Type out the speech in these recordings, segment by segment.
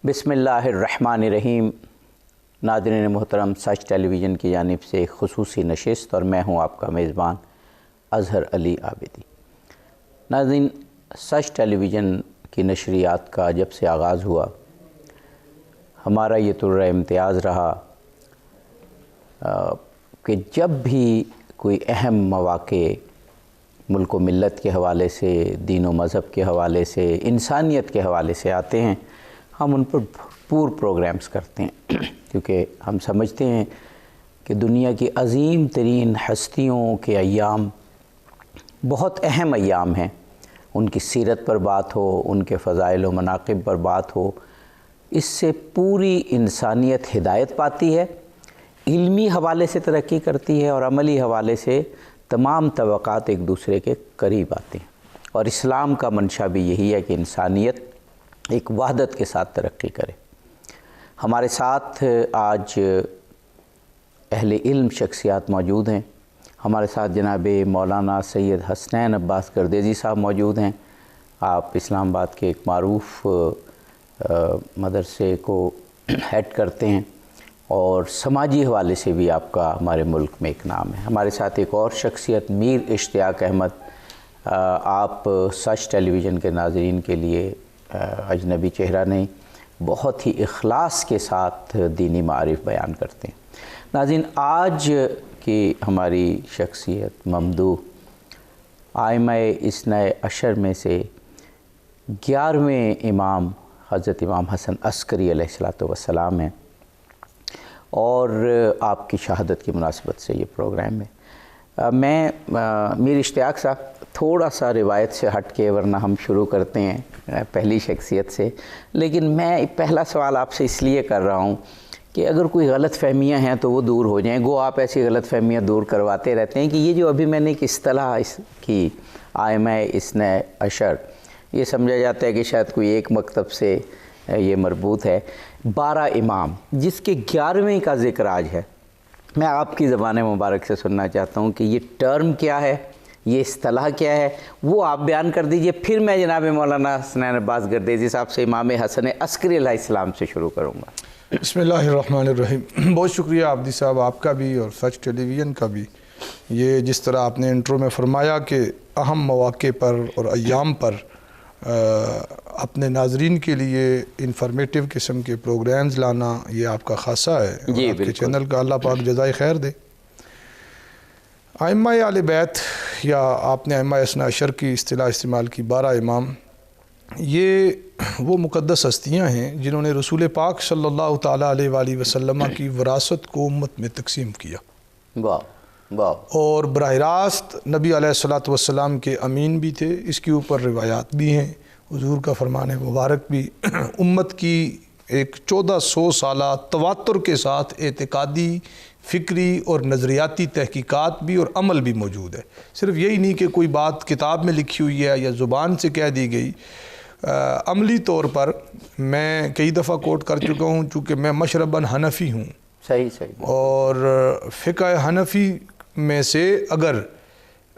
بسم اللہ الرحمن الرحیم۔ ناظرین محترم، سچ ٹیلی ویژن کی جانب سے ایک خصوصی نشست اور میں ہوں آپ کا میزبان اظہر علی عابدی۔ ناظرین، سچ ٹیلی ویژن کی نشریات کا جب سے آغاز ہوا، ہمارا یہ طرز امتیاز رہا کہ جب بھی کوئی اہم مواقع ملک و ملت کے حوالے سے، دین و مذہب کے حوالے سے، انسانیت کے حوالے سے آتے ہیں، ہم ان پر بھرپور پروگرامز کرتے ہیں، کیونکہ ہم سمجھتے ہیں کہ دنیا کی عظیم ترین ہستیوں کے ایام بہت اہم ایام ہیں۔ ان کی سیرت پر بات ہو، ان کے فضائل و مناقب پر بات ہو، اس سے پوری انسانیت ہدایت پاتی ہے، علمی حوالے سے ترقی کرتی ہے اور عملی حوالے سے تمام طبقات ایک دوسرے کے قریب آتے ہیں۔ اور اسلام کا منشا بھی یہی ہے کہ انسانیت ایک وحدت کے ساتھ ترقی کرے۔ ہمارے ساتھ آج اہل علم شخصیات موجود ہیں۔ ہمارے ساتھ جناب مولانا سید حسنین عباس گردیزی صاحب موجود ہیں۔ آپ اسلام آباد کے ایک معروف مدرسے کو ہیڈ کرتے ہیں اور سماجی حوالے سے بھی آپ کا ہمارے ملک میں ایک نام ہے۔ ہمارے ساتھ ایک اور شخصیت میر اشتیاق احمد، آپ سچ ٹیلی ویژن کے ناظرین کے لیے اجنبی چہرہ نہیں، بہت ہی اخلاص کے ساتھ دینی معارف بیان کرتے ہیں۔ ناظرین، آج کی ہماری شخصیت ممدوح ائمہ اثنی عشر میں سے 11ویں امام حضرت امام حسن عسکری علیہ السلام ہیں، اور آپ کی شہادت کی مناسبت سے یہ پروگرام ہے۔ میں میر اشتیاق صاحب تھوڑا سا روایت سے ہٹ کے، ورنہ ہم شروع کرتے ہیں پہلی شخصیت سے، لیکن میں پہلا سوال آپ سے اس لیے کر رہا ہوں کہ اگر کوئی غلط فہمیاں ہیں تو وہ دور ہو جائیں۔ گو آپ ایسی غلط فہمیاں دور کرواتے رہتے ہیں کہ یہ جو ابھی میں نے ایک اصطلاح کی ائمہ اثنی عشر، یہ سمجھا جاتا ہے کہ شاید کوئی ایک مکتب سے یہ مربوط ہے۔ 12 امام جس کے 11ویں کا ذکر آج ہے، میں آپ کی زبان مبارک سے سننا چاہتا ہوں کہ یہ ٹرم کیا ہے، یہ اصطلاح کیا ہے، وہ آپ بیان کر دیجئے، پھر میں جناب مولانا حسنین عباس گردیزی صاحب سے امام حسن عسکری علیہ السلام سے شروع کروں گا۔ بسم اللہ الرحمن الرحیم۔ بہت شکریہ عابدی صاحب، آپ کا بھی اور سچ ٹیلی ویژن کا بھی۔ یہ جس طرح آپ نے انٹرو میں فرمایا کہ اہم مواقع پر اور ایام پر اپنے ناظرین کے لیے انفارمیٹیو قسم کے پروگرامز لانا، یہ آپ کا خاصہ ہے، اور آپ کے چینل کا اللہ پاک جزائے خیر دے۔ ائمہ اہل بیت، یا آپ نے ائمہ اثنی عشر کی اصطلاح استعمال کی، 12 امام، یہ وہ مقدس ہستیاں ہیں جنہوں نے رسول پاک صلی اللہ تعالیٰ علیہ وآلہ وسلم کی وراثت کو امت میں تقسیم کیا، اور براہ راست نبی علیہ السلام کے امین بھی تھے۔ اس کے اوپر روایات بھی ہیں، حضور کا فرمان مبارک بھی۔ امت کی ایک 1400 سالہ تواتر کے ساتھ اعتقادی، فکری اور نظریاتی تحقیقات بھی اور عمل بھی موجود ہے۔ صرف یہی نہیں کہ کوئی بات کتاب میں لکھی ہوئی ہے یا زبان سے کہہ دی گئی، عملی طور پر میں کئی دفعہ کوٹ کر چکا ہوں، چونکہ میں مشرباً حنفی ہوں۔ صحیح۔ اور فقہ حنفی میں سے اگر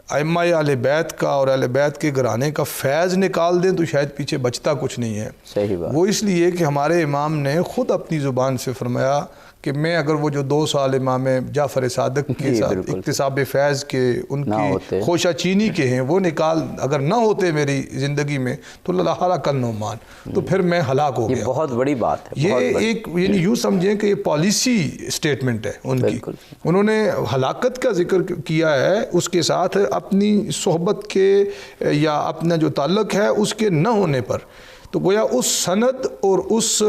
ائمہ اہل بیت کا اور اہل بیت کے گھرانے کا فیض نکال دیں تو شاید پیچھے بچتا کچھ نہیں ہے۔ صحیح بات۔ وہ اس لیے کہ ہمارے امام نے خود اپنی زبان سے فرمایا کہ میں اگر وہ جو 2 سال امام جعفر صادق کے ساتھ اکتساب فیض کے، ان کی خوشہ چینی کے ہیں، وہ نکال اگر نہ ہوتے میری زندگی میں تو لہلک النعمان، تو پھر میں ہلاک ہو گیا۔ یہ بہت بڑی بات ہے۔ یہ ایک یعنی یوں سمجھیں کہ یہ پالیسی سٹیٹمنٹ ہے ان کی۔ انہوں نے ہلاکت کا ذکر کیا ہے، اس کے ساتھ اپنی صحبت کے یا اپنا جو تعلق ہے اس کے نہ ہونے پر، تو گویا اس سند اور اس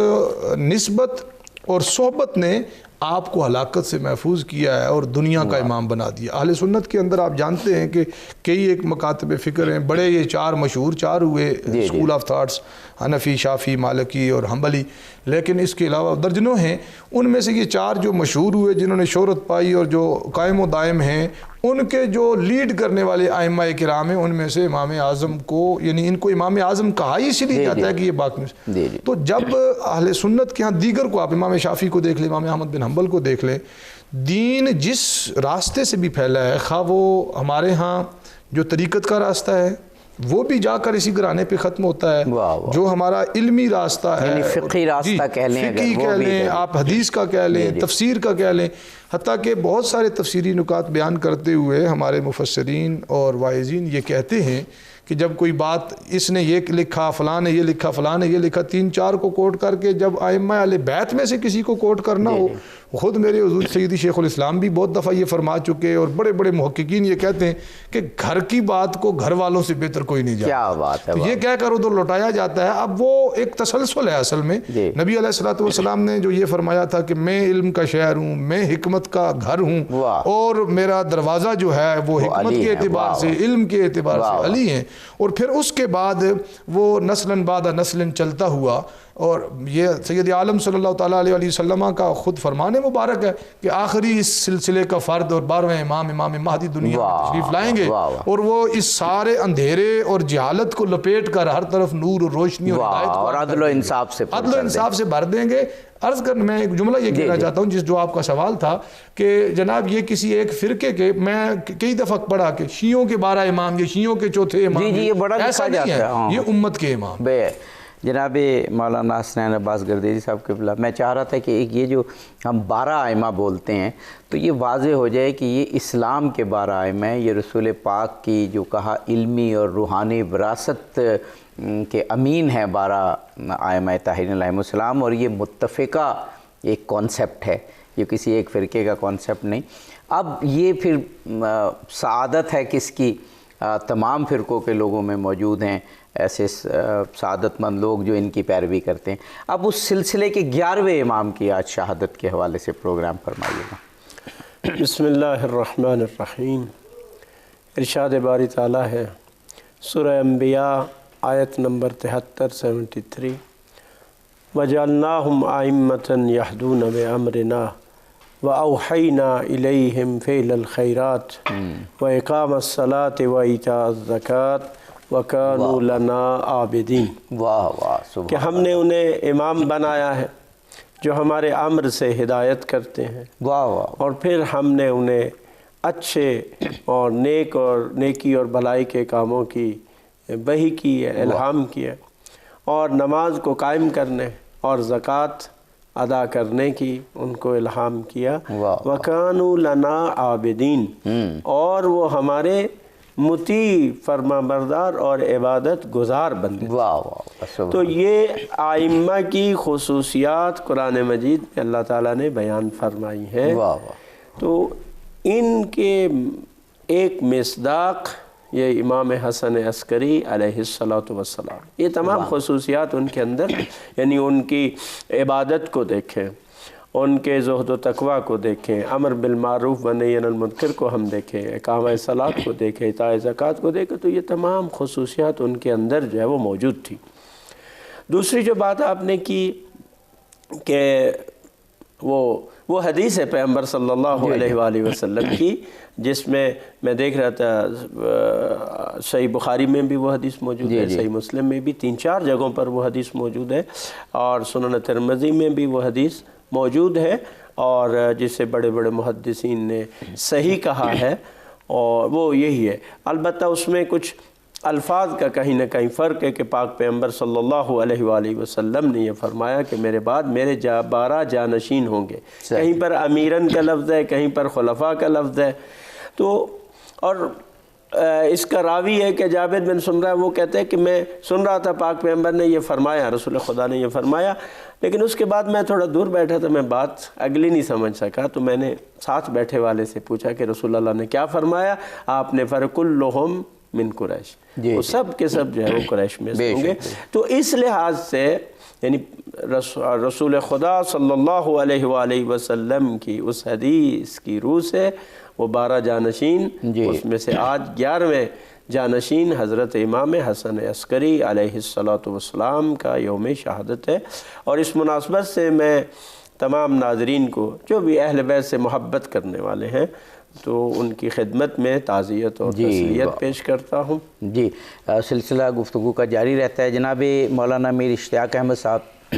نسبت اور صحبت نے آپ کو ہلاکت سے محفوظ کیا ہے اور دنیا کا امام بنا دیا۔ اہل سنت کے اندر آپ جانتے ہیں کہ کئی ایک مکاتب فکر ہیں، بڑے یہ 4 مشہور 4 ہوئے اسکول آف تھاٹس، حنفی، شافعی، مالکی اور حنبلی، لیکن اس کے علاوہ درجنوں ہیں۔ ان میں سے یہ 4 جو مشہور ہوئے، جنہوں نے شہرت پائی اور جو قائم و دائم ہیں، ان کے جو لیڈ کرنے والے ائمہ کرام ہیں، ان میں سے امام اعظم کو، یعنی ان کو امام اعظم کہا ہی اسی لیے جاتا ہے کہ یہ باقی۔ تو جب اہل سنت کے ہاں دیگر کو، آپ امام شافعی کو دیکھ لیں، امام احمد بن حنبل کو دیکھ لیں، دین جس راستے سے بھی پھیلا ہے، خواہ وہ ہمارے ہاں جو طریقت کا راستہ ہے، وہ بھی جا کر اسی گھرانے پہ ختم ہوتا ہے۔ جو ہمارا علمی راستہ ہے، یعنی فقہی راستہ کہہ لیں، فقہی کہہ لیں، آپ حدیث کا کہہ لیں، تفسیر کا کہہ لیں، حتیٰ کہ بہت سارے تفسیری نکات بیان کرتے ہوئے ہمارے مفسرین اور واعظین یہ کہتے ہیں کہ جب کوئی بات اس نے یہ لکھا، فلاں نے یہ لکھا، فلاں نے یہ لکھا، 3-4 کو کوٹ کر کے جب ائمہ اہل بیت میں سے کسی کو کوٹ کرنا ہو، خود میرے حضور سیدی شیخ الاسلام بھی بہت دفعہ یہ فرما چکے، اور بڑے بڑے محققین یہ کہتے ہیں کہ گھر کی بات کو گھر والوں سے بہتر کوئی نہیں جانتا۔ کیا بات ہے! تو یہ کہہ کر ادھر لوٹایا جاتا ہے۔ اب وہ ایک تسلسل ہے اصل میں۔ نبی علیہ الصلوۃ والسلام نے جو یہ فرمایا تھا کہ میں علم کا شہر ہوں، میں حکمت کا گھر ہوں، اور میرا دروازہ جو ہے وہ حکمت کے اعتبار سے، علم کے اعتبار سے علی ہیں، اور پھر اس کے بعد وہ نسلاً بعد نسلاً چلتا ہوا، اور یہ سید عالم صلی اللہ تعالیٰ علیہ وسلم کا خود فرمان مبارک ہے کہ آخری اس سلسلے کا فرد اور 12ویں امام مہدی دنیا میں تشریف لائیں گے، اور وہ اس سارے اندھیرے اور جہالت کو لپیٹ کر ہر طرف نور اور روشنی اور ہدایت اور عدل و انصاف سے بھر دیں گے۔ عرض کر میں ایک جملہ یہ کہنا چاہتا ہوں، جو آپ کا سوال تھا کہ جناب یہ کسی ایک فرقے کے، میں کئی دفعہ پڑھا کہ شیعوں کے 12 امام، یہ شیعوں کے چوتھے امام، ایسا نہیں ہے، یہ امت کے امام۔ جناب مولانا حسنین عباس گردیزی صاحب قبلہ، میں چاہ رہا تھا کہ یہ جو ہم 12 ائمہ بولتے ہیں تو یہ واضح ہو جائے کہ یہ اسلام کے 12 ائمہ ہیں، یہ رسول پاک کی جو کہا علمی اور روحانی وراثت کے امین ہیں 12 ائمہ طاہرین علیہم السلام، اور یہ متفقہ ایک کانسیپٹ ہے، یہ کسی ایک فرقے کا کانسیپٹ نہیں۔ اب یہ پھر سعادت ہے کس کی؟ تمام فرقوں کے لوگوں میں موجود ہیں ایسے سعادت مند لوگ جو ان کی پیروی کرتے ہیں۔ اب اس سلسلے کے 11ویں امام کی آج شہادت کے حوالے سے پروگرام فرمائیے گا۔ بسم اللہ الرحمن الرحیم۔ ارشاد باری تعالیٰ ہے سورہ انبیاء آیت نمبر 73 وَجَعَلْنَاهُمْ أَئِمَّةً يَهْدُونَ بِأَمْرِنَا وَأَوْحَيْنَا إِلَيْهِمْ فِعْلَ الْخَيْرَاتِ وَإِقَامَ الصَّلَاةِ وَإِيتَاءَ الزَّكَاةِ وَكَانُوا لَنَا عَابِدِينَ۔ واہ واہ، کہ ہم نے انہیں امام بنایا ہے جو ہمارے امر سے ہدایت کرتے ہیں، واہ واہ، اور پھر ہم نے انہیں اچھے اور نیکی اور بھلائی کے کاموں کی وحی کی ہے، الہام کیا، اور نماز کو قائم کرنے اور زکوٰۃ ادا کرنے کی ان کو الہام کیا۔ وَكَانُوا لَنَا عَابِدِينَ، اور وہ ہمارے مطیع، فرما بردار اور عبادت گزار بندے۔ تو یہ ائمہ کی خصوصیات قرآن مجید میں اللہ تعالیٰ نے بیان فرمائی ہے۔ تو ان کے ایک مصداق یہ امام حسن عسکری علیہ السلام، یہ تمام خصوصیات ان کے اندر، یعنی ان کی عبادت کو دیکھیں، ان کے زہد و تقوی کو دیکھیں، امر بالمعروف و نہی عن المنکر کو ہم دیکھیں، اقامہ صلاۃ کو دیکھیں، ایتاء زکوٰۃ کو دیکھیں، تو یہ تمام خصوصیات ان کے اندر جو ہے وہ موجود تھی۔ دوسری جو بات آپ نے کی کہ وہ حدیث ہے پیغمبر صلی اللہ علیہ وآلہ وسلم کی، جس میں دیکھ رہا تھا صحیح بخاری میں بھی وہ حدیث موجود ہے، صحیح مسلم میں بھی 3-4 جگہوں پر وہ حدیث موجود ہے، اور سنن ترمذی میں بھی وہ حدیث موجود ہے، اور جسے بڑے بڑے محدثین نے صحیح کہا ہے، اور وہ یہی ہے۔ البتہ اس میں کچھ الفاظ کا کہیں نہ کہیں فرق ہے کہ پاک پیغمبر صلی اللہ علیہ وآلہ وسلم نے یہ فرمایا کہ میرے بعد میرے 12 جانشین ہوں گے، کہیں پر امیرن کا لفظ ہے، کہیں پر خلفاء کا لفظ ہے۔ تو اور اس کا راوی ہے کہ جابر بن سمرہ، وہ کہتے ہیں کہ میں سن رہا تھا پاک پیغمبر نے یہ فرمایا، رسول خدا نے یہ فرمایا، لیکن اس کے بعد میں تھوڑا دور بیٹھا تھا، میں بات اگلی نہیں سمجھ سکا، تو میں نے ساتھ بیٹھے والے سے پوچھا کہ رسول اللہ نے کیا فرمایا؟ آپ نے فَرَكُلُّهُمْ مِن قریش، وہ سب کے سب جو ہے وہ قریش میں سے ہوں گے۔ تو اس لحاظ سے یعنی رسول خدا صلی اللہ علیہ وآلہ وسلم کی اس حدیث کی روح سے وہ 12 جانشین، اس میں سے آج 11ویں جانشین حضرت امام حسن عسکری علیہ السلام کا یوم شہادت ہے۔ اور اس مناسبت سے میں تمام ناظرین کو جو بھی اہل بیت سے محبت کرنے والے ہیں تو ان کی خدمت میں تعزیت اور تسلیت پیش کرتا ہوں۔ جی، سلسلہ گفتگو کا جاری رہتا ہے۔ جناب مولانا میر اشتیاق احمد صاحب،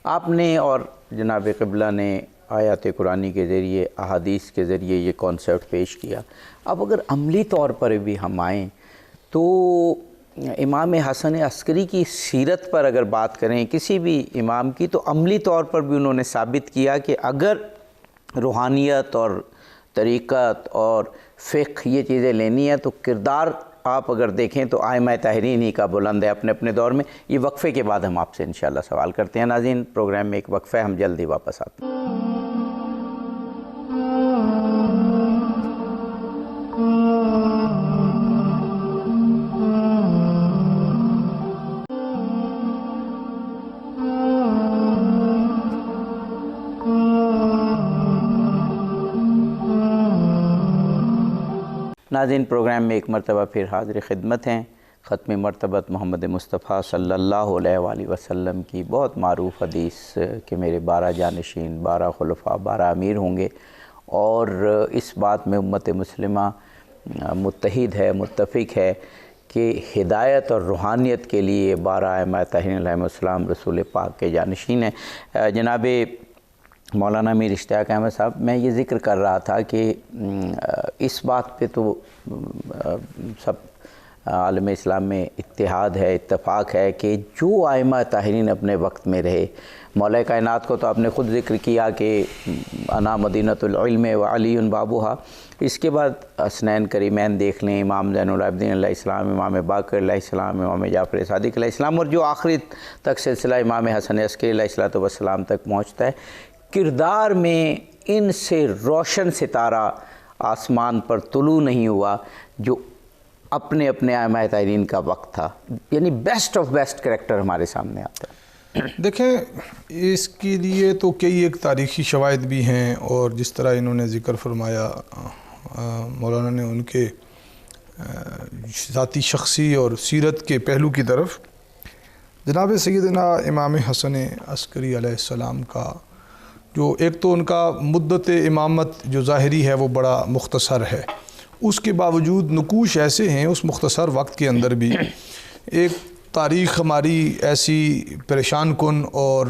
آپ نے اور جناب قبلہ نے آیات قرآنی کے ذریعے، احادیث کے ذریعے یہ کانسیپٹ پیش کیا۔ اب اگر عملی طور پر بھی ہم آئیں تو امام حسن عسکری کی سیرت پر اگر بات کریں کسی بھی امام کی، تو عملی طور پر بھی انہوں نے ثابت کیا کہ اگر روحانیت اور طریقت اور فقہ یہ چیزیں لینی ہیں تو کردار آپ اگر دیکھیں تو ائمہ طاہرین ہی کا بلند ہے اپنے اپنے دور میں۔ یہ وقفے کے بعد ہم آپ سے انشاءاللہ سوال کرتے ہیں۔ ناظرین، پروگرام میں ایک وقفہ ہے، ہم جلدی واپس آتے ہیں۔ ناظرین، پروگرام میں ایک مرتبہ پھر حاضر خدمت ہیں۔ ختم مرتبت محمد مصطفیٰ صلی اللہ علیہ وآلہ وسلم کی بہت معروف حدیث کہ میرے 12 جانشین، 12 خلفاء، 12 امیر ہوں گے، اور اس بات میں امت مسلمہ متحد ہے، متفق ہے کہ ہدایت اور روحانیت کے لیے 12 ائمہ طاہرین علیہم السلام رسول پاک کے جانشین ہیں۔ جناب مولانا میر اشتیاق احمد صاحب، میں یہ ذکر کر رہا تھا کہ اس بات پہ تو سب عالم اسلام میں اتحاد ہے، اتفاق ہے کہ جو ائمہ طاہرین اپنے وقت میں رہے، مولا کائنات کو تو آپ نے خود ذکر کیا کہ انا مدینۃ العلم وعلی بابوہا، اس کے بعد حسنین کریمین دیکھ لیں، امام زین العابدین علیہ السلام، امام باقر علیہ السلام، امام جعفر صادق علیہ السلام، اور جو آخری تک سلسلہ امام حسن عسکری علیہ السلام تک پہنچتا ہے۔ کردار میں ان سے روشن ستارہ آسمان پر طلوع نہیں ہوا جو اپنے اپنے ائمہ طاہرین کا وقت تھا، یعنی بیسٹ آف بیسٹ کریکٹر ہمارے سامنے آتا ہے۔ دیکھیں، اس کے لیے تو کئی ایک تاریخی شواہد بھی ہیں، اور جس طرح انہوں نے ذکر فرمایا مولانا نے ان کے ذاتی شخصی اور سیرت کے پہلو کی طرف، جناب سیدنا امام حسن عسکری علیہ السلام کا جو ایک تو ان کا مدت امامت جو ظاہری ہے وہ بڑا مختصر ہے، اس کے باوجود نقوش ایسے ہیں اس مختصر وقت کے اندر بھی، ایک تاریخ ہماری ایسی پریشان کن، اور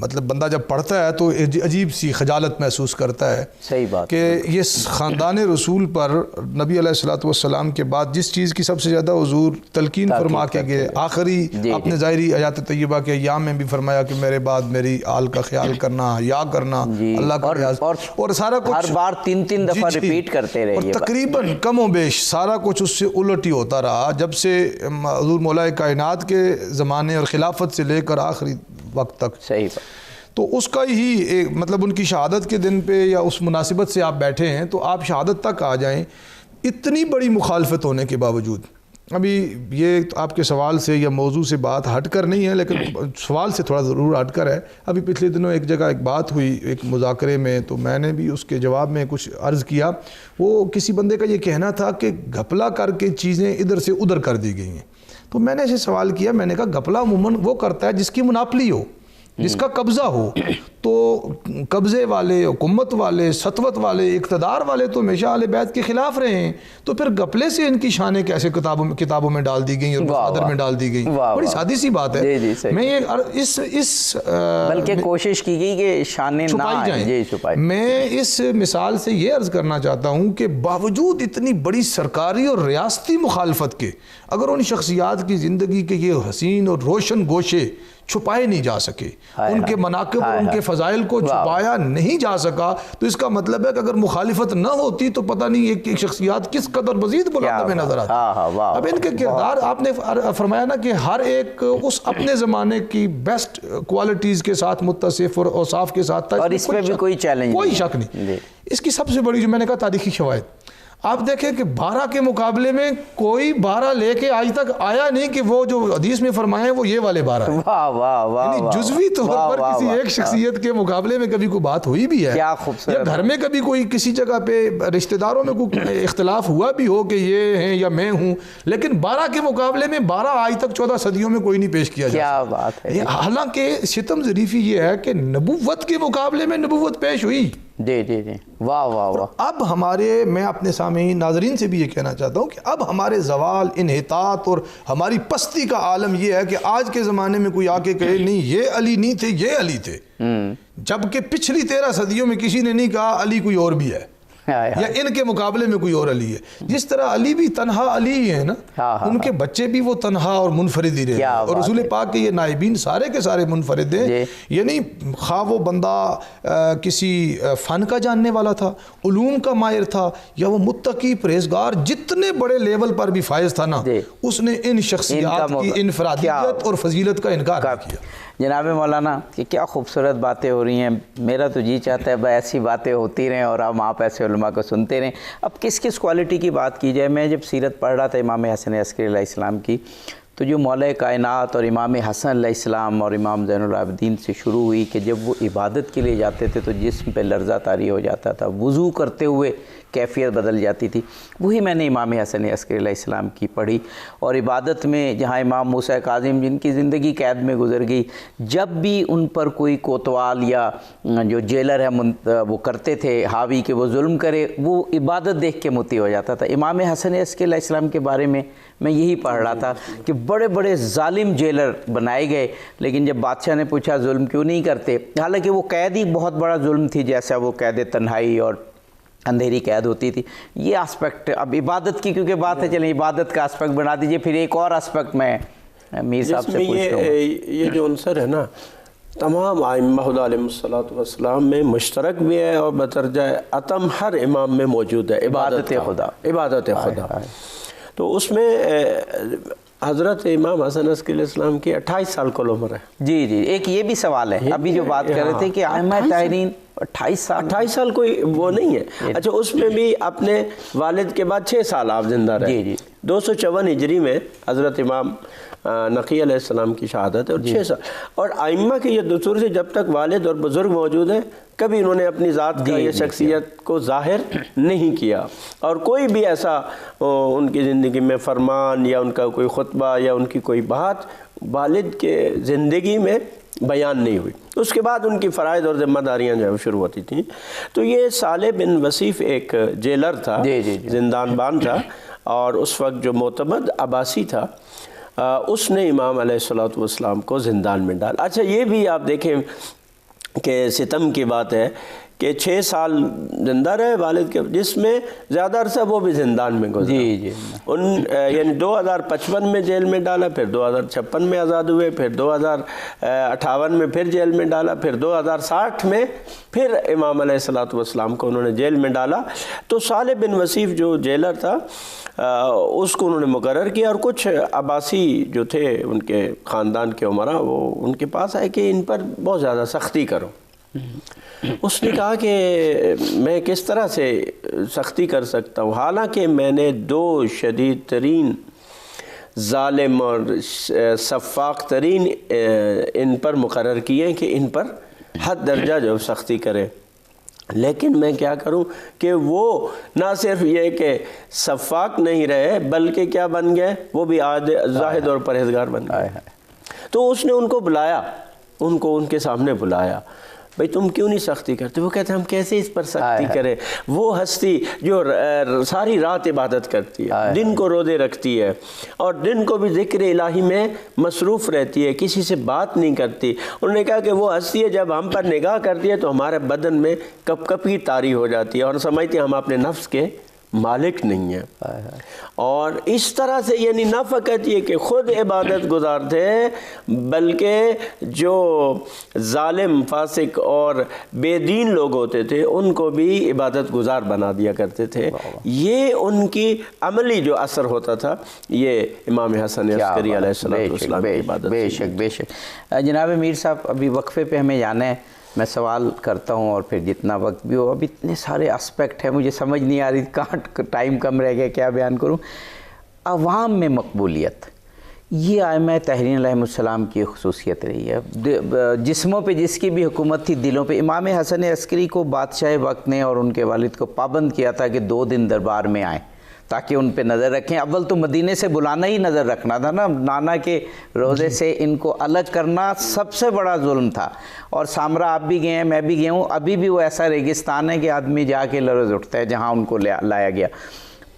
مطلب بندہ جب پڑھتا ہے تو عجیب سی خجالت محسوس کرتا ہے۔ صحیح بات کہ یہ خاندان رسول پر نبی علیہ الصلوۃ والسلام کے بعد جس چیز کی سب سے زیادہ حضور تلقین فرما کے گئے، آخری اپنے ظاہری حیات طیبہ کے ایام میں بھی فرمایا کہ میرے بعد میری آل کا خیال کرنا، یا کرنا، اللہ کا خیال، اور سارا کچھ ہر بار 3 دفعہ ریپیٹ کرتے رہے، اور تقریباً کم و بیش سارا کچھ اس سے الٹ ہی ہوتا رہا، جب سے حضور مولا کائنات کے زمانے اور خلافت سے لے کر آخری وقت تک۔ صحیح بات۔ تو اس کا ہی مطلب ان کی شہادت کے دن پہ یا اس مناسبت سے آپ بیٹھے ہیں تو آپ شہادت تک آ جائیں، اتنی بڑی مخالفت ہونے کے باوجود۔ ابھی یہ آپ کے سوال سے یا موضوع سے بات ہٹ کر نہیں ہے، لیکن سوال سے تھوڑا ضرور ہٹ کر ہے۔ ابھی پچھلے دنوں ایک جگہ ایک بات ہوئی ایک مذاکرے میں، تو میں نے بھی اس کے جواب میں کچھ عرض کیا۔ وہ کسی بندے کا یہ کہنا تھا کہ گھپلا کر کے چیزیں ادھر سے ادھر کر دی گئی ہیں، تو میں نے اسے سوال کیا، میں نے کہا گھپلا عموماً وہ کرتا ہے جس کی مناپلی ہو، جس کا قبضہ ہو، تو قبضے والے، حکومت والے، سطوت والے، اقتدار والے تو ہمیشہ اہل بیت کے خلاف رہے ہیں، تو پھر گھپلے سے ان کی شانیں کیسے کتابوں میں ڈال دی گئیں اور مصادر میں ڈال دی گئیں؟ بڑی سادی سی بات ہے۔ میں یہ بلکہ کوشش کی گئی کہ شانیں چھپائی جائیں۔ میں اس مثال سے یہ عرض کرنا چاہتا ہوں کہ باوجود اتنی بڑی سرکاری اور ریاستی مخالفت کے، اگر ان شخصیات کی زندگی کے یہ حسین اور روشن گوشے چھپائے نہیں جا سکے، ان کے مناقب اور ان کے فضائل کو چھپایا نہیں جا سکا، تو اس کا مطلب ہے کہ اگر مخالفت نہ ہوتی تو پتہ نہیں ایک شخصیات کس قدر مزید بلند میں نظر آتی۔ اب ان کے کردار، آپ نے فرمایا نا کہ ہر ایک اس اپنے زمانے کی بیسٹ کوالٹیز کے ساتھ متصف اور اوصاف کے ساتھ، اور اس میں بھی کوئی چیلنج، کوئی شک نہیں۔ اس کی سب سے بڑی جو میں نے کہا تاریخی شواہد، آپ دیکھیں کہ 12 کے مقابلے میں کوئی 12 لے کے آج تک آیا نہیں کہ وہ جو حدیث میں فرمائے ہیں وہ یہ والے 12 ہیں۔ یعنی جزوی طور پر کسی ایک شخصیت کے مقابلے میں کبھی کوئی بات ہوئی بھی ہے، یا گھر میں کبھی کوئی کسی جگہ پہ رشتہ داروں میں کوئی اختلاف ہوا بھی ہو کہ یہ ہیں یا میں ہوں، لیکن 12 کے مقابلے میں 12 آج تک 14 صدیوں میں کوئی نہیں پیش کیا جا سکتا۔ کیا بات ہے۔ حالانکہ ستم ظریفی یہ ہے کہ نبوت کے مقابلے میں نبوت پیش ہوئی۔ جی جی جی، واہ واہ واہ۔ اب میں اپنے سامعین ناظرین سے بھی یہ کہنا چاہتا ہوں کہ اب ہمارے زوال، انحطاط اور ہماری پستی کا عالم یہ ہے کہ آج کے زمانے میں کوئی آ کے کہے نہیں یہ علی نہیں تھے، یہ علی تھے، جبکہ پچھلی 13 صدیوں میں کسی نے نہیں کہا علی کوئی اور بھی ہے۔ یا ان کے مقابلے میں کوئی اور علی ہے؟ جس طرح علی بھی تنہا علی ہی ہے نا، ان کے بچے بھی وہ تنہا اور منفرد ہی رہے، اور رسول پاک کے یہ نائبین سارے کے سارے منفرد ہیں. یعنی خواہ وہ بندہ کسی فن کا جاننے والا تھا، علوم کا ماہر تھا، یا وہ متقی پرہیزگار جتنے بڑے لیول پر بھی فائز تھا نا، اس نے ان شخصیات کی انفرادیت اور فضیلت کا انکار نہیں کیا. جناب مولانا کہ کیا خوبصورت باتیں ہو رہی ہیں. میرا تو جی چاہتا ہے بھائی ایسی باتیں ہوتی رہیں اور ہم آپ ایسے علماء کو سنتے رہیں. اب کس کس کوالٹی کی بات کی جائے. میں جب سیرت پڑھ رہا تھا امام حسن عسکری علیہ السلام کی، تو جو مولا کائنات اور امام حسن علیہ السلام اور امام زین العابدین سے شروع ہوئی کہ جب وہ عبادت کے لیے جاتے تھے تو جسم پہ لرزہ طاری ہو جاتا تھا، وضو کرتے ہوئے کیفیت بدل جاتی تھی. وہی میں نے امام حسن عسکری علیہ السلام کی پڑھی. اور عبادت میں جہاں امام موسیٰ کاظم جن کی زندگی قید میں گزر گئی، جب بھی ان پر کوئی کوتوال یا جو جیلر ہے وہ کرتے تھے حاوی کہ وہ ظلم کرے، وہ عبادت دیکھ کے مطیع ہو جاتا تھا. امام حسن عسکری علیہ السلام کے بارے میں یہی پڑھ رہا تھا کہ بڑے بڑے ظالم جیلر بنائے گئے، لیکن جب بادشاہ نے پوچھا ظلم کیوں نہیں کرتے، حالانکہ وہ قید ہی بہت بڑا ظلم تھی، جیسا وہ قید تنہائی اور اندھیری قید ہوتی تھی. یہ آسپیکٹ اب عبادت کی کیونکہ بات ہے، چلیں عبادت کا آسپیکٹ بنا دیجئے. پھر ایک اور آسپیکٹ میں میر صاحب سے پوچھتا ہوں. یہ جو عنصر ہے نا تمام ائمہ علیہ السلام میں مشترک بھی ہے اور بدرجہ اتم ہر امام میں موجود ہے، عبادت خدا. عبادت خدا. تو اس میں حضرت امام حسن عسکری علیہ السلام کی 28 سال کل عمر ہے. جی جی، ایک یہ بھی سوال ہے ابھی جو بات کر رہے تھے کہ ائمہ طاہرین 28 سال کوئی وہ نہیں ہے. اچھا اس میں بھی اپنے والد کے بعد 6 سال آپ زندہ رہے. جی جی 254 ہجری میں حضرت امام نقی علیہ السلام کی شہادت ہے اور 6 سال. اور ائمہ کی یہ دستور سے جب تک والد اور بزرگ موجود ہیں کبھی انہوں نے اپنی ذات کا یہ شخصیت کو ظاہر نہیں کیا، اور کوئی بھی ایسا ان کی زندگی میں فرمان یا ان کا کوئی خطبہ یا ان کی کوئی بات والد کے زندگی میں بیان نہیں ہوئی. اس کے بعد ان کی فرائض اور ذمہ داریاں جو شروع ہوتی تھیں. تو یہ صالح بن وصیف ایک جیلر تھا، زندان بان تھا، اور اس وقت جو معتمد عباسی تھا اس نے امام علیہ السلام کو زندان میں ڈالا. اچھا یہ بھی آپ دیکھیں کہ ستم کی بات ہے کہ 6 سال زندہ رہے والد کے، جس میں زیادہ عرصہ وہ بھی زندان میں گزرا. یعنی 2055 میں جیل میں ڈالا، پھر 2056 میں آزاد ہوئے، پھر 2058 میں پھر جیل میں ڈالا، پھر 2060 میں پھر امام علیہ السلام کو انہوں نے جیل میں ڈالا. تو صالح بن وصیف جو جیلر تھا اس کو انہوں نے مقرر کیا، اور کچھ عباسی جو تھے ان کے خاندان کے عمرا وہ ان کے پاس آئے کہ ان پر بہت زیادہ سختی کرو. اس نے کہا کہ میں کس طرح سے سختی کر سکتا ہوں، حالانکہ میں نے 2 شدید ترین ظالم اور سفاق ترین ان پر مقرر کیے کہ ان پر حد درجہ جو سختی کرے. لیکن میں کیا کروں کہ وہ نہ صرف یہ کہ سفاق نہیں رہے بلکہ کیا بن گئے، وہ بھی زاہد اور پرہیزگار بن گئے. تو اس نے ان کو بلایا، ان کو ان کے سامنے بلایا، بھئی تم کیوں نہیں سختی کرتے؟ وہ کہتے ہیں ہم کیسے اس پر سختی کریں؟ وہ ہستی جو ساری رات عبادت کرتی ہے، دن کو روزے رکھتی ہے، اور دن کو بھی ذکر الہی میں مصروف رہتی ہے، کسی سے بات نہیں کرتی. انہوں نے کہا کہ وہ ہستی ہے جب ہم پر نگاہ کرتی ہے تو ہمارے بدن میں کپ کپ کی طاری ہو جاتی ہے اور سمجھتے ہیں ہم اپنے نفس کے مالک نہیں ہیں. اور اس طرح سے یعنی نہ فقط یہ کہ خود عبادت گزار تھے بلکہ جو ظالم فاسق اور بے دین لوگ ہوتے تھے ان کو بھی عبادت گزار بنا دیا کرتے تھے. یہ ان کی عملی جو اثر ہوتا تھا یہ امام حسن عسکری علیہ السلام کی عبادت. بے شک بے شک. جناب میر صاحب ابھی وقفے پہ ہمیں جانا ہے، میں سوال کرتا ہوں اور پھر جتنا وقت بھی ہو. اب اتنے سارے اسپیکٹ ہیں مجھے سمجھ نہیں آ رہی، کہاں ٹائم کم رہ گیا کیا بیان کروں. عوام میں مقبولیت یہ ائمہ طاہرین علیہ السلام کی خصوصیت رہی ہے. جسموں پہ جس کی بھی حکومت تھی دلوں پہ. امام حسن عسکری کو بادشاہ وقت نے اور ان کے والد کو پابند کیا تھا کہ 2 دن دربار میں آئیں تاکہ ان پہ نظر رکھیں. اول تو مدینے سے بلانا ہی نظر رکھنا تھا نا، نانا کے روزے سے ان کو الگ کرنا سب سے بڑا ظلم تھا. اور سامرا آپ بھی گئے ہیں، میں بھی گیا ہوں، ابھی بھی وہ ایسا ریگستان ہے کہ آدمی جا کے لرز اٹھتا ہے جہاں ان کو لایا گیا.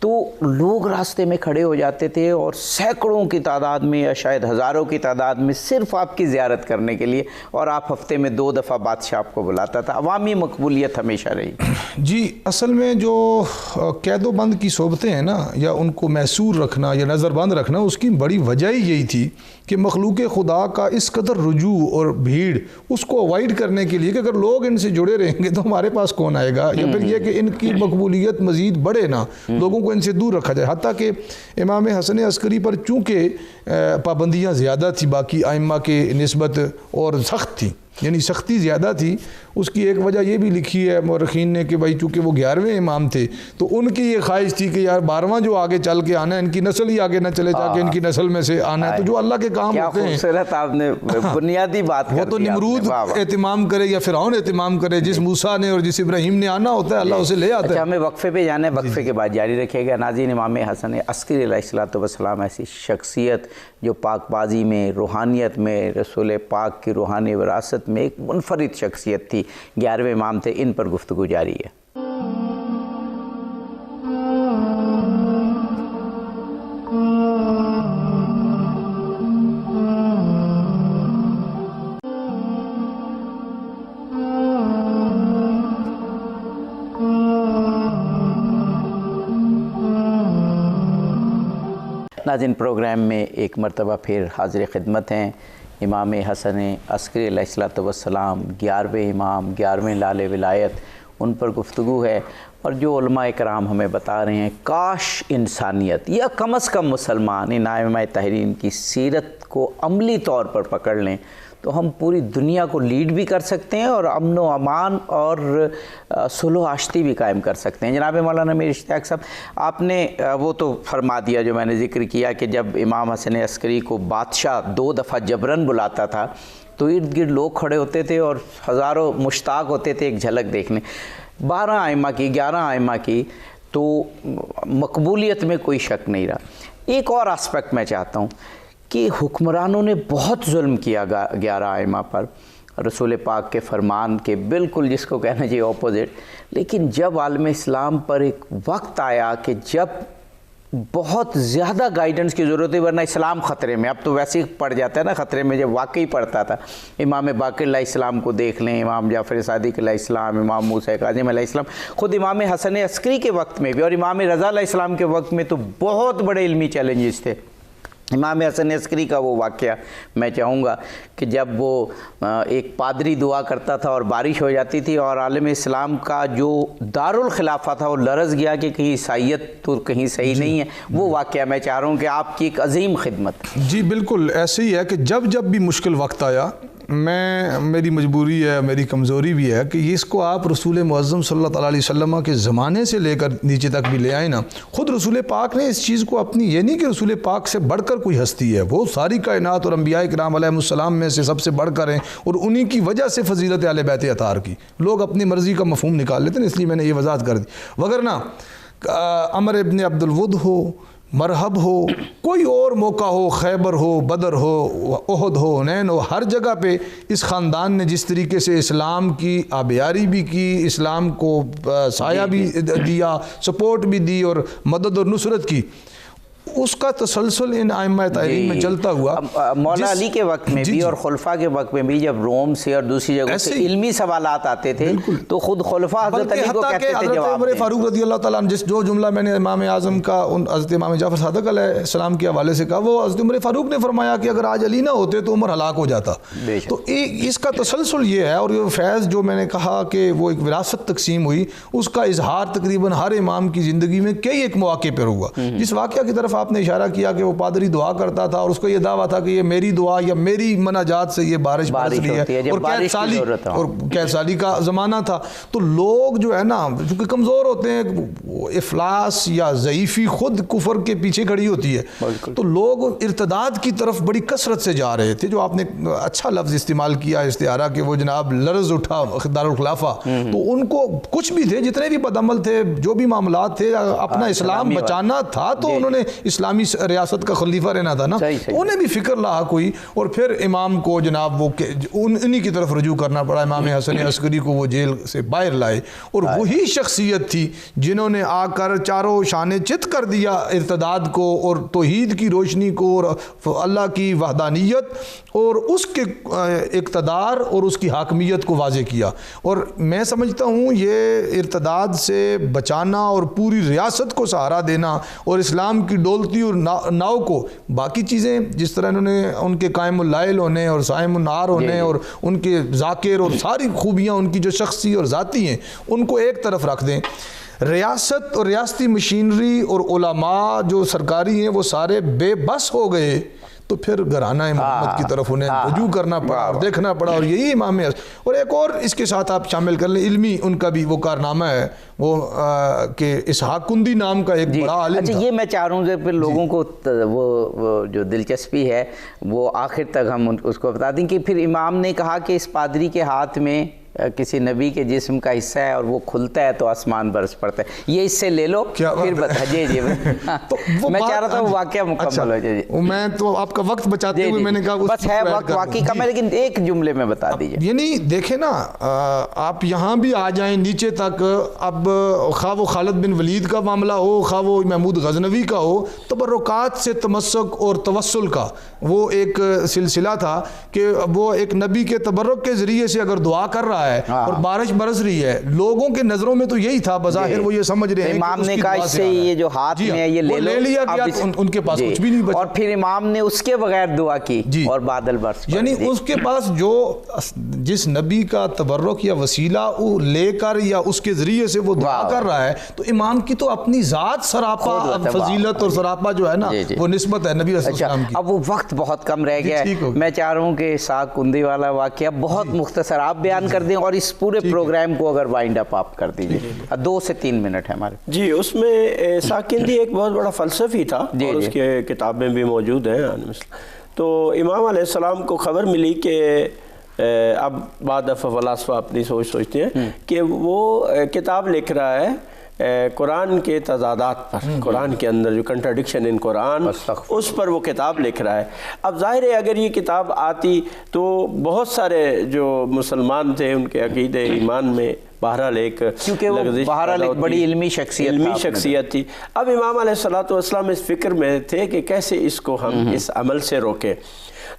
تو لوگ راستے میں کھڑے ہو جاتے تھے اور سینکڑوں کی تعداد میں یا شاید ہزاروں کی تعداد میں صرف آپ کی زیارت کرنے کے لیے، اور آپ ہفتے میں 2 دفعہ بادشاہ آپ کو بلاتا تھا. عوامی مقبولیت ہمیشہ رہی. جی اصل میں جو قید و بند کی صحبتیں ہیں نا، یا ان کو محصور رکھنا یا نظر بند رکھنا، اس کی بڑی وجہ ہی یہی تھی کہ مخلوق خدا کا اس قدر رجوع اور بھیڑ اس کو اوائڈ کرنے کے لیے کہ اگر لوگ ان سے جڑے رہیں گے تو ہمارے پاس کون آئے گا، یا پھر یہ کہ ان کی مقبولیت مزید بڑھے نا، لوگوں کو ان سے دور رکھا جائے. حتیٰ کہ امام حسن عسکری پر چونکہ پابندیاں زیادہ تھی باقی ائمہ کے نسبت اور سخت تھی، یعنی سختی زیادہ تھی، اس کی ایک وجہ یہ بھی لکھی ہے مورخین نے کہ بھائی چونکہ وہ 11ویں امام تھے تو ان کی یہ خواہش تھی کہ یار 12واں جو آگے چل کے آنا ہے ان کی نسل ہی آگے نہ چلے جا کے ان کی نسل میں سے آنا ہے. تو جو اللہ کے کام ہوتے ہیں، خوبصورت آپ نے بنیادی بات وہ تو نمرود اہتمام کرے یا فرعون اہتمام کرے، جس موسیٰ نے اور جس ابراہیم نے آنا ہوتا ہے اللہ اسے لے آتا ہے. ہمیں وقفے پہ جانا ہے، وقفے کے بعد جاری رکھے گا. ناظرین، امام حسن عسکری علیہ السلام ایسی شخصیت جو پاک بازی میں، روحانیت میں، رسول پاک کی روحانی وراثت میں ایک منفرد شخصیت تھی. 11ویں امام تھے، ان پر گفتگو جاری ہے. ناظرین، پروگرام میں ایک مرتبہ پھر حاضر خدمت ہیں امام حسن عسکری علیہ السلام، 11ویں امام، 11ویں لال ولایت، ان پر گفتگو ہے. اور جو علماء کرام ہمیں بتا رہے ہیں کاش انسانیت یا کم از کم مسلمان ان ائمہ طاہرین کی سیرت کو عملی طور پر پکڑ لیں تو ہم پوری دنیا کو لیڈ بھی کر سکتے ہیں اور امن و امان اور صلح و آشتی بھی قائم کر سکتے ہیں. جناب مولانا میر اشتیاق صاحب، آپ نے وہ تو فرما دیا جو میں نے ذکر کیا کہ جب امام حسن عسکری کو بادشاہ 2 دفعہ جبراً بلاتا تھا تو ارد گرد لوگ کھڑے ہوتے تھے اور ہزاروں مشتاق ہوتے تھے ایک جھلک دیکھنے. 12 ائمہ کی، 11 ائمہ کی تو مقبولیت میں کوئی شک نہیں رہا. ایک اور اسپیکٹ میں چاہتا ہوں کہ حکمرانوں نے بہت ظلم کیا 11 ائمہ پر، رسول پاک کے فرمان کے بالکل جس کو کہنا چاہیے اپوزٹ. لیکن جب عالم اسلام پر ایک وقت آیا کہ جب بہت زیادہ گائیڈنس کی ضرورت ہے، ورنہ اسلام خطرے میں، اب تو ویسے ہی پڑ جاتا ہے نا خطرے میں، جب واقعی پڑتا تھا. امام باقر علیہ السلام کو دیکھ لیں، امام جعفر صادق علیہ السلام، امام موسیٰ کاظم علیہ السلام، خود امام حسن عسکری کے وقت میں بھی اور امام رضا علیہ السلام کے وقت میں تو بہت بڑے علمی چیلنجز تھے. امام حسن عسکری کا وہ واقعہ میں چاہوں گا کہ جب وہ ایک پادری دعا کرتا تھا اور بارش ہو جاتی تھی اور عالم اسلام کا جو دارالخلافہ تھا وہ لرز گیا کہ کہیں عیسائیت تو کہیں صحیح نہیں ہے. وہ واقعہ میں چاہ رہا ہوں کہ آپ کی ایک عظیم خدمت. جی بالکل ایسے ہی ہے کہ جب بھی مشکل وقت آیا، میری مجبوری ہے، میری کمزوری بھی ہے کہ اس کو آپ رسول معظم صلی اللہ تعالیٰ علیہ وسلم کے زمانے سے لے کر نیچے تک بھی لے آئیں نا. خود رسول پاک نے اس چیز کو اپنی، یہ نہیں کہ رسول پاک سے بڑھ کر کوئی ہستی ہے، وہ ساری کائنات اور انبیاء کرام علیہ السلام میں سے سب سے بڑھ کر ہیں اور انہی کی وجہ سے فضیلت اہل بیت اطہار کی. لوگ اپنی مرضی کا مفہوم نکال لیتے ہیں، اس لیے میں نے یہ وضاحت کر دی. وگرنہ عمر ابن عبد الود ہو، مرحب ہو، کوئی اور موقع ہو، خیبر ہو، بدر ہو، احد ہو، حنین ہو، ہر جگہ پہ اس خاندان نے جس طریقے سے اسلام کی آبیاری بھی کی، اسلام کو سایہ بھی دیا، سپورٹ بھی دی اور مدد اور نصرت کی، اس کا تسلسل ان ائمہ طاہرین میں چلتا ہوا. مولا علی کے وقت میں بھی اور خلفاء کے وقت میں بھی جب روم سے اور دوسری جگہوں سے علمی سوالات آتے تھے تو خود خلفاء حضرت علی کو کہتے تھے جواب عمر فاروق رضی اللہ تعالیٰ عنہ، جو جملہ میں نے امام اعظم کا حضرت امام جعفر صادق علیہ السلام کے حوالے سے کہا، وہ حضرت عمر فاروق نے فرمایا کہ اگر آج علی نہ ہوتے تو عمر ہلاک ہو جاتا. تو اس کا تسلسل یہ ہے. اور یہ فیض جو میں نے کہا کہ وہ ایک وراثت تقسیم ہوئی، اس کا اظہار تقریباً ہر امام کی زندگی میں کئی ایک مواقع پر ہوا. جس واقعہ کی طرف آپ نے اشارہ کیا کہ وہ پادری دعا کرتا تھا اور اس کو یہ دعویٰ تھا کہ یہ میری دعا یا میری مناجات سے یہ بارش برس رہی ہے، اور قید سالی کا زمانہ تھا. تو لوگ جو ہے نا چونکہ کمزور ہوتے ہیں، افلاس یا ضعیفی خود کفر کے پیچھے کھڑی ہوتی ہے، تو لوگ ارتداد کی طرف بڑی کثرت سے جا رہے تھے. جو آپ نے اچھا لفظ استعمال کیا استعارہ کہ وہ جناب لرز اٹھا دارالخلافہ، تو ان کو کچھ بھی تھے، جتنے بھی بدعمل تھے، جو بھی معاملات تھے، اپنا اسلام بچانا تھا تو انہوں نے اسلامی ریاست کا خلیفہ رہنا تھا نا، انہیں بھی فکر لاحق ہوئی اور پھر امام کو جناب وہ انہی کی طرف رجوع کرنا پڑا. امام حسن عسکری کو وہ جیل سے باہر لائے اور وہی شخصیت تھی جنہوں نے آ کر چاروں شانے چت کر دیا ارتداد کو اور توحید کی روشنی کو اور اللہ کی وحدانیت اور اس کے اقتدار اور اس کی حاکمیت کو واضح کیا. اور میں سمجھتا ہوں یہ ارتداد سے بچانا اور پوری ریاست کو سہارا دینا اور اسلام کی ڈولتی اور ناؤ کو باقی چیزیں جس طرح انہوں نے ان کے قائم اللائل ہونے اور صائم النہار ہونے اور ان کے ذاکر اور ساری خوبیاں ان کی جو شخصی اور ذاتی ہیں ان کو ایک طرف رکھ دیں. ریاست اور ریاستی مشینری اور علماء جو سرکاری ہیں وہ سارے بے بس ہو گئے تو پھر گھرانہ محمد کی طرف انہیں رجوع کرنا پڑا اور دیکھنا پڑا. اور یہی امام اور ایک اور اس کے ساتھ آپ شامل کر لیں علمی ان کا بھی وہ کارنامہ ہے وہ کہ اسحاق کندی نام کا ایک بڑا عالم تھا. یہ میں چاہ رہا ہوں کہ پھر لوگوں کو وہ جو دلچسپی ہے وہ آخر تک ہم اس کو بتا دیں کہ پھر امام نے کہا کہ اس پادری کے ہاتھ میں کسی نبی کے جسم کا حصہ ہے اور وہ کھلتا ہے تو آسمان برس پڑتا ہے، یہ اس سے لے لو پھر بتا. جی میں چاہ رہا تھا وہ واقعہ مکمل ہو جائے. میں تو آپ کا وقت بچاتے ہوئے میں نے کہا بس ہے وقت واقعی کم ہے لیکن ایک جملے میں بتا دیجیے. یعنی دیکھیں نا آپ یہاں بھی آ جائیں نیچے تک، اب خواہ وہ خالد بن ولید کا معاملہ ہو خواہ وہ محمود غزنوی کا ہو، تبرکات سے تمسک اور توسل کا وہ ایک سلسلہ تھا کہ وہ ایک نبی کے تبرک کے ذریعے سے اگر دعا کر رہا ہے اور بارش برس رہی ہے، لوگوں کے نظروں میں تو یہی تھا، بظاہر وہ یہ سمجھ رہے ہیں امام نے کہا اس سے یہ جو ہاتھ میں ہے یہ لے لیا گیا، ان کے پاس کچھ بھی نہیں بچا اور پھر امام نے اس کے بغیر دعا کی اور بادل برس پڑے. یعنی اس کے پاس جو جس نبی کا تبرک یا وسیلہ لے کر یا اس کے ذریعے سے وہ دعا کر رہا ہے تو امام کی تو اپنی ذات سراپا فضیلت اور سراپا جو ہے نا وہ نسبت ہے نبی صلی اللہ علیہ وسلم کی. اب وہ وقت بہت کم رہ گیا ہے، میں چاہ رہا ہوں کہ اسحاق کندی والا واقعہ بہت مختصر آپ بیان کر دیں اور اس پورے پروگرام کو اگر وائنڈ اپ آپ کر دیجئے. 2 سے 3 منٹ ہے ہمارے. جی اس میں اسحاق کندی ایک بہت بڑا فلسفی تھا اور اس کے کتابیں بھی موجود ہیں. تو امام علیہ السلام کو خبر ملی کہ اب بعد فلاسفہ اپنی سوچتے ہیں کہ وہ کتاب لکھ رہا ہے قرآن کے تضادات پر، قرآن کے اندر جو کنٹرڈکشن ان قرآن اس پر وہ کتاب لکھ رہا ہے. اب ظاہر ہے اگر یہ کتاب آتی تو بہت سارے جو مسلمان تھے ان کے عقیدے ایمان میں بہرحال ایک کیونکہ وہ بہرحال ایک بڑی علمی شخصیت تھی. اب امام علیہ السلام اس فکر میں تھے کہ کیسے اس کو ہم اس عمل سے روکیں.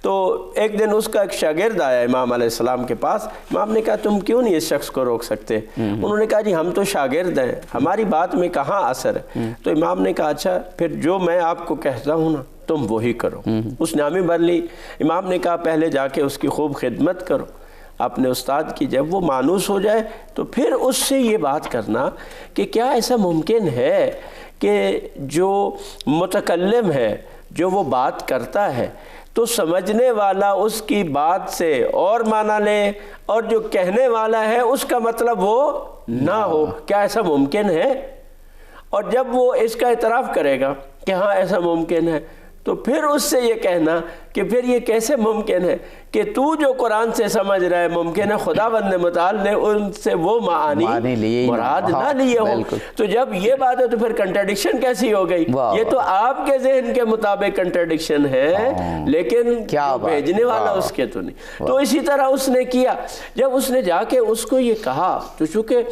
تو ایک دن اس کا ایک شاگرد آیا امام علیہ السلام کے پاس. امام نے کہا تم کیوں نہیں اس شخص کو روک سکتے؟ انہوں نے کہا جی ہم تو شاگرد ہیں، ہماری بات میں کہاں اثر ہے. تو امام نے کہا اچھا پھر جو میں آپ کو کہتا ہوں نا تم وہی کرو. اس نے حامی بھر لی. امام نے کہا پہلے جا کے اس کی خوب خدمت کرو اپنے استاد کی، جب وہ مانوس ہو جائے تو پھر اس سے یہ بات کرنا کہ کیا ایسا ممکن ہے کہ جو متکلم ہے جو وہ بات کرتا ہے تو سمجھنے والا اس کی بات سے اور معنی لے اور جو کہنے والا ہے اس کا مطلب وہ نہ ہو. کیا ایسا ممکن ہے؟ اور جب وہ اس کا اعتراف کرے گا کہ ہاں ایسا ممکن ہے تو پھر اس سے یہ کہنا کہ پھر یہ کیسے ممکن ہے کہ تو جو قرآن سے سمجھ رہا ہے ممکن ہے خداوند متعال نے ان سے وہ معانی مراد نہ لیے ہو. تو جب یہ بات ہے تو پھر کنٹرڈکشن کیسی ہو گئی؟ یہ تو آپ کے ذہن کے مطابق کنٹرڈکشن ہے لیکن بھیجنے والا اس کے تو نہیں. تو اسی طرح اس نے کیا. جب اس نے جا کے اس کو یہ کہا تو چونکہ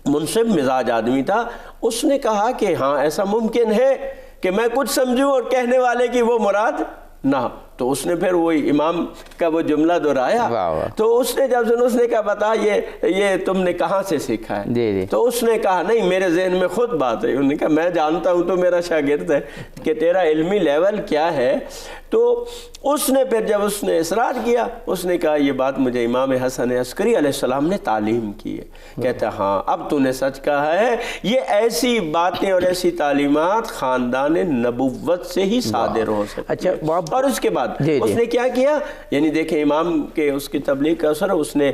منصب مزاج آدمی تھا اس نے کہا کہ ہاں ایسا ممکن ہے کہ میں کچھ سمجھوں اور کہنے والے کی وہ مراد نہ. تو اس نے پھر وہی امام کا وہ جملہ دہرایا. تو اس نے جب اس نے کہا بتا یہ تم نے کہاں سے سیکھا ہے؟ تو اس نے کہا نہیں میرے ذہن میں خود بات ہے. انہوں نے کہا میں جانتا ہوں تو میرا شاگرد ہے کہ تیرا علمی لیول کیا ہے. تو اس نے پھر جب اس نے اصرار کیا اس نے کہا یہ بات مجھے امام حسن عسکری علیہ السلام نے تعلیم کی ہے. کہتا ہاں اب تو نے سچ کہا ہے. یہ ایسی باتیں اور ایسی تعلیمات خاندان نبوت سے ہی صادر ہو سکتی ہے. اور اس کے بعد اس نے کیا کیا یعنی دیکھیں امام کے اس کی تبلیغ کا اثر اس نے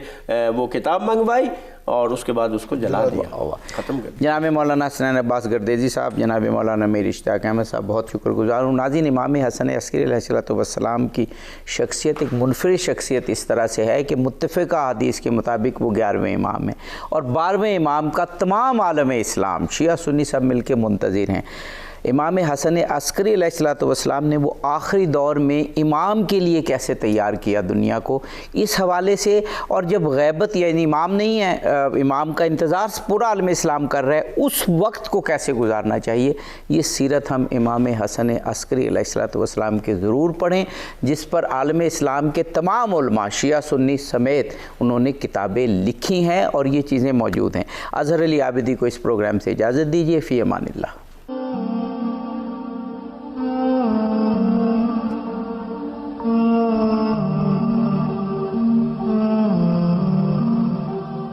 وہ کتاب منگوائی اور اس کے بعد اس کو جلا دیا ختم کر دیا. جناب مولانا حسنین عباس گردیزی صاحب، جناب مولانا میر اشتیاق احمد صاحب بہت شکر گزار ہوں. ناظرین امام حسن عسکری علیہ السلام کی شخصیت ایک منفرد شخصیت اس طرح سے ہے کہ متفقہ حدیث کے مطابق وہ 11ویں امام ہیں اور 12ویں امام کا تمام عالم اسلام شیعہ سنی سب مل کے منتظر ہیں. امام حسن عسکری علیہ الصلوۃ والسلام نے وہ آخری دور میں امام کے لیے کیسے تیار کیا دنیا کو، اس حوالے سے، اور جب غیبت یعنی امام نہیں ہے، امام کا انتظار پورا عالم اسلام کر رہا ہے، اس وقت کو کیسے گزارنا چاہیے، یہ سیرت ہم امام حسن عسکری علیہ الصلوۃ والسلام کے ضرور پڑھیں، جس پر عالم اسلام کے تمام علماء شیعہ سنی سمیت انہوں نے کتابیں لکھی ہیں اور یہ چیزیں موجود ہیں۔ اظہر علی عابدی کو اس پروگرام سے اجازت دیجیے، فی امان اللہ۔